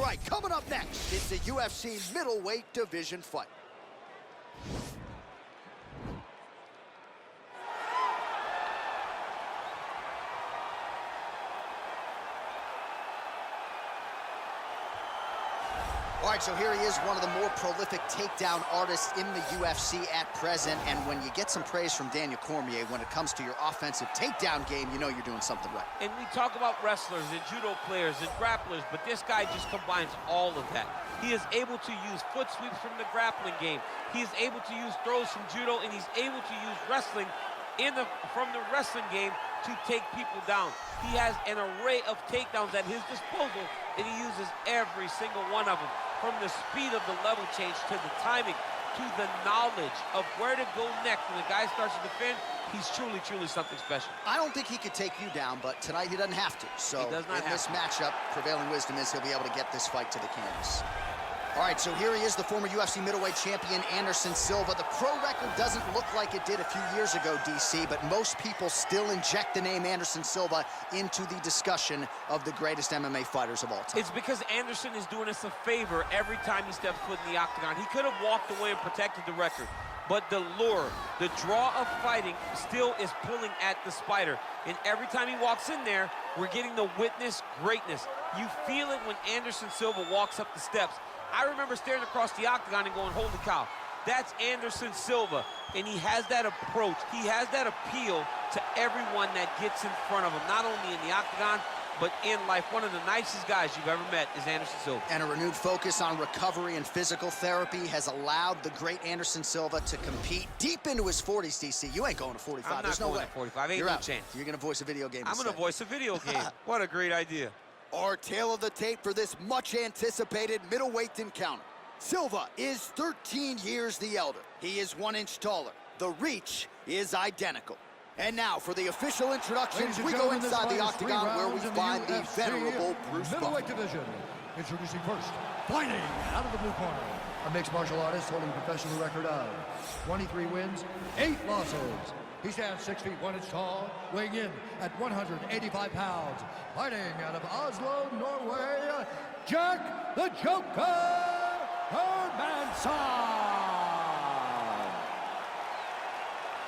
right, coming up next, it's the UFC middleweight division fight. All right, so here he is, one of the more prolific takedown artists in the UFC at present. And when you get some praise from Daniel Cormier when it comes to your offensive takedown game, you know you're doing something right. And we talk about wrestlers and judo players and grapplers, but this guy just combines all of that. He is able to use foot sweeps from the grappling game. He is able to use throws from judo, and he's able to use wrestling from the wrestling game to take people down. He has an array of takedowns at his disposal, and he uses every single one of them. From the speed of the level change to the timing to the knowledge of where to go next when the guy starts to defend, he's truly, truly something special. I don't think he could take you down, but tonight he doesn't have to. So in this matchup, prevailing wisdom is he'll be able to get this fight to the canvas. All right, so here he is, the former UFC middleweight champion, Anderson Silva. The pro record doesn't look like it did a few years ago, DC, but most people still inject the name Anderson Silva into the discussion of the greatest MMA fighters of all time. It's because Anderson is doing us a favor every time he steps foot in the octagon. He could have walked away and protected the record, but the lure, the draw of fighting still is pulling at the spider. And every time he walks in there, we're getting the witness greatness. You feel it when Anderson Silva walks up the steps. I remember staring across the octagon and going, holy cow, that's Anderson Silva. And he has that approach. He has that appeal to everyone that gets in front of him, not only in the octagon, but in life. One of the nicest guys you've ever met is Anderson Silva. And a renewed focus on recovery and physical therapy has allowed the great Anderson Silva to compete deep into his 40s, DC. You ain't going to 45. I'm not There's no going way. to 45. Ain't You're no out. chance. You're going to voice a video game. I'm going to voice a video game. What a great idea. Our tale of the tape for this much-anticipated middleweight encounter. Silva is 13 years the elder. He is 1 inch taller. The reach is identical. And now, for the official introductions, we go inside the octagon where we find the venerable Bruce middleweight division. Introducing first, fighting out of the blue corner, a mixed martial artist holding a professional record of 23 wins, 8 losses. He stands 6 feet 1 inch tall, weighing in at 185 pounds. Fighting out of Oslo, Norway, Jack the Joker Hermansson.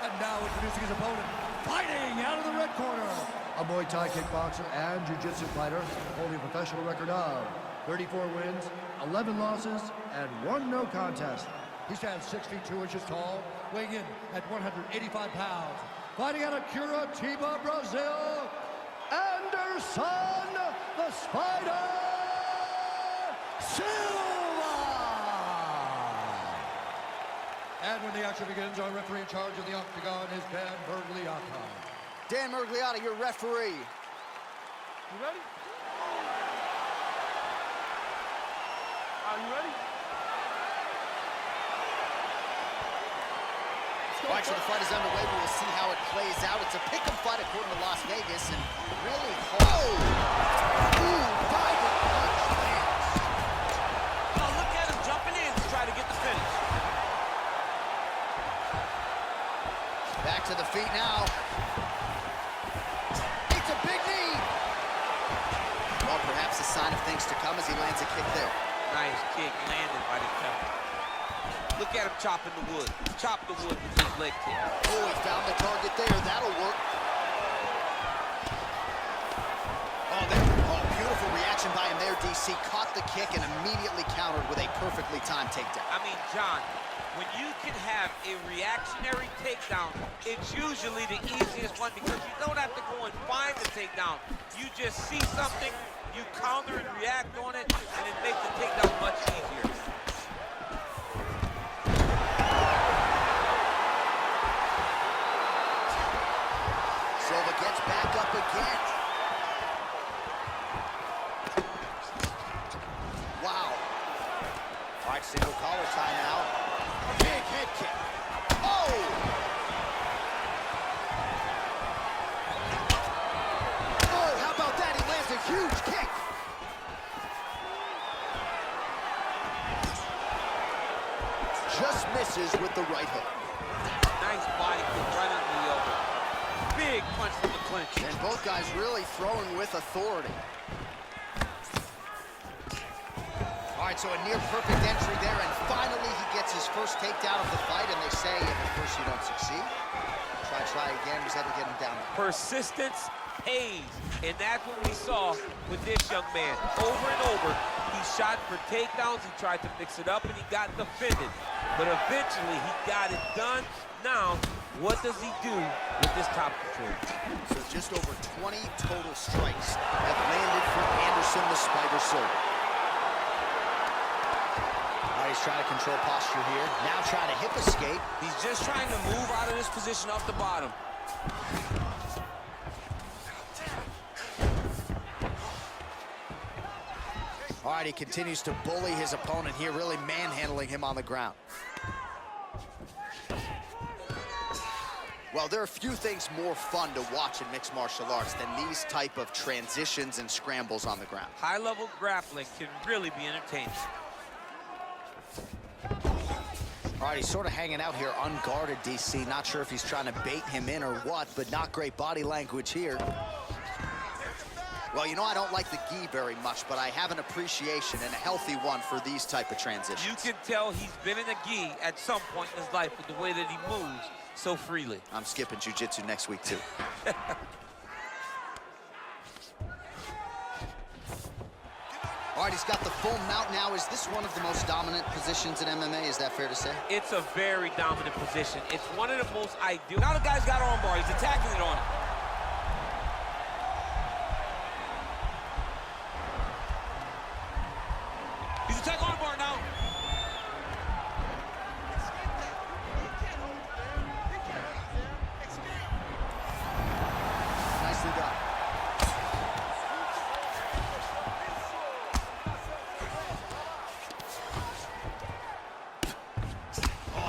And now introducing his opponent, fighting out of the red corner, a Muay Thai kickboxer and jiu-jitsu fighter holding a professional record of 34 wins, 11 losses, and 1 no contest. He stands 6 feet 2 inches tall, weighing in at 185 pounds. Fighting out of Curitiba, Brazil, Anderson the Spider Silva. And when the action begins, our referee in charge of the octagon is Dan Mergliotta. Dan Mergliotta, your referee. You ready? Are you ready? All right, so the fight is underway. We will see how it plays out. It's a pick-em fight according to Las Vegas, and really hard. Ooh, diving punch lands. Oh, look at him jumping in to try to get the finish. Back to the feet now. It's a big knee. Well, perhaps a sign of things to come as he lands a kick there. Nice kick landed by the cover. Look at him chopping the wood. Chop the wood with his leg kick. Oh, he found the target there. That'll work. Oh, beautiful reaction by him there, DC. Caught the kick and immediately countered with a perfectly timed takedown. I mean, John, when you can have a reactionary takedown, it's usually the easiest one because you don't have to go and find the takedown. You just see something, you counter and react on it, and it makes the takedown much easier. Silva gets back up again. Wow. All right, single collar tie now. Big head kick. Oh! Oh, how about that? He lands a huge kick. Just misses with the right hook. Nice body kick right under the elbow. Big punch from the clinch. And both guys really throwing with authority. All right, so a near-perfect entry there, and finally he gets his first takedown of the fight, and they say if at first you don't succeed, try again. Was able to get him down there. Persistence pays, and that's what we saw with this young man. Over and over, he shot for takedowns, he tried to mix it up, and he got defended. But eventually, he got it done. Now, what does he do with this top control? So just over 20 total strikes have landed for Anderson the Spider Silva. He's trying to control posture here. Now trying to hip escape. He's just trying to move out of this position off the bottom. All right, he continues to bully his opponent here, really manhandling him on the ground. Well, there are few things more fun to watch in mixed martial arts than these type of transitions and scrambles on the ground. High-level grappling can really be entertaining. All right, he's sort of hanging out here unguarded, DC. Not sure if he's trying to bait him in or what, but not great body language here. Well, you know, I don't like the gi very much, but I have an appreciation and a healthy one for these type of transitions. You can tell he's been in a gi at some point in his life with the way that he moves so freely. I'm skipping jiu-jitsu next week, too. All right, he's got the full mount now. Is this one of the most dominant positions in MMA? Is that fair to say? It's a very dominant position. It's one of the most ideal. Now the guy's got armbar. He's attacking it on it. He's attacking armbar now. Nicely done.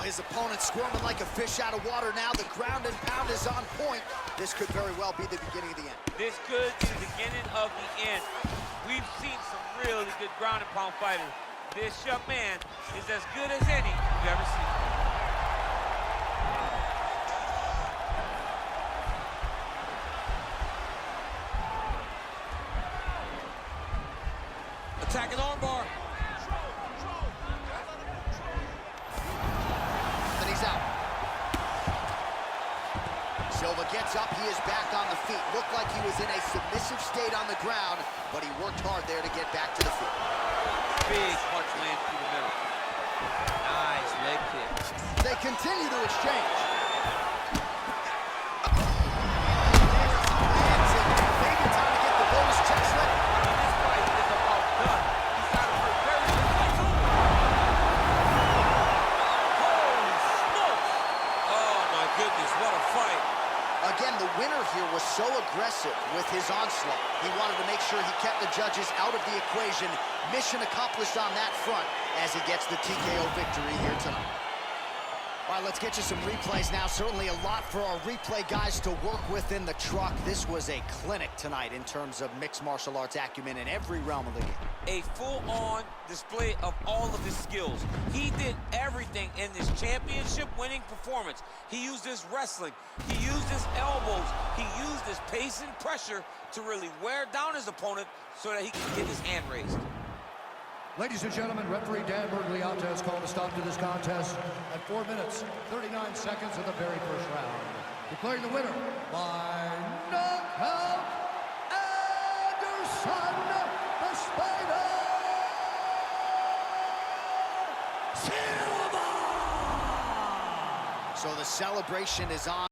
His opponent squirming like a fish out of water now. The ground and pound is on point. This could very well be the beginning of the end. This could be the beginning of the end. We've seen some really good ground and pound fighters. This young man is as good as any you've ever seen. Attacking armbar. Silva gets up, he is back on the feet. Looked like he was in a submissive state on the ground, but he worked hard there to get back to the feet. Big punch lands through the middle. Nice leg kick. They continue to exchange. Maybe time to get the bonus check slip. This fight is about done. He's got to hurt very good. Holy smokes! Oh my goodness, what a fight. Again, the winner here was so aggressive with his onslaught. He wanted to make sure he kept the judges out of the equation. Mission accomplished on that front as he gets the TKO victory here tonight. All right, let's get you some replays now. Certainly a lot for our replay guys to work with in the truck. This was a clinic tonight in terms of mixed martial arts acumen in every realm of the game. A full-on display of all of his skills. He did everything in this championship-winning performance. He used his wrestling. He used his elbows. He used his pace and pressure to really wear down his opponent so that he could get his hand raised. Ladies and gentlemen, referee Dan Bergliata has called a stop to this contest at 4 minutes, 39 seconds of the very first round. Declaring the winner by knockout, Anderson the Spider Silva! So the celebration is on.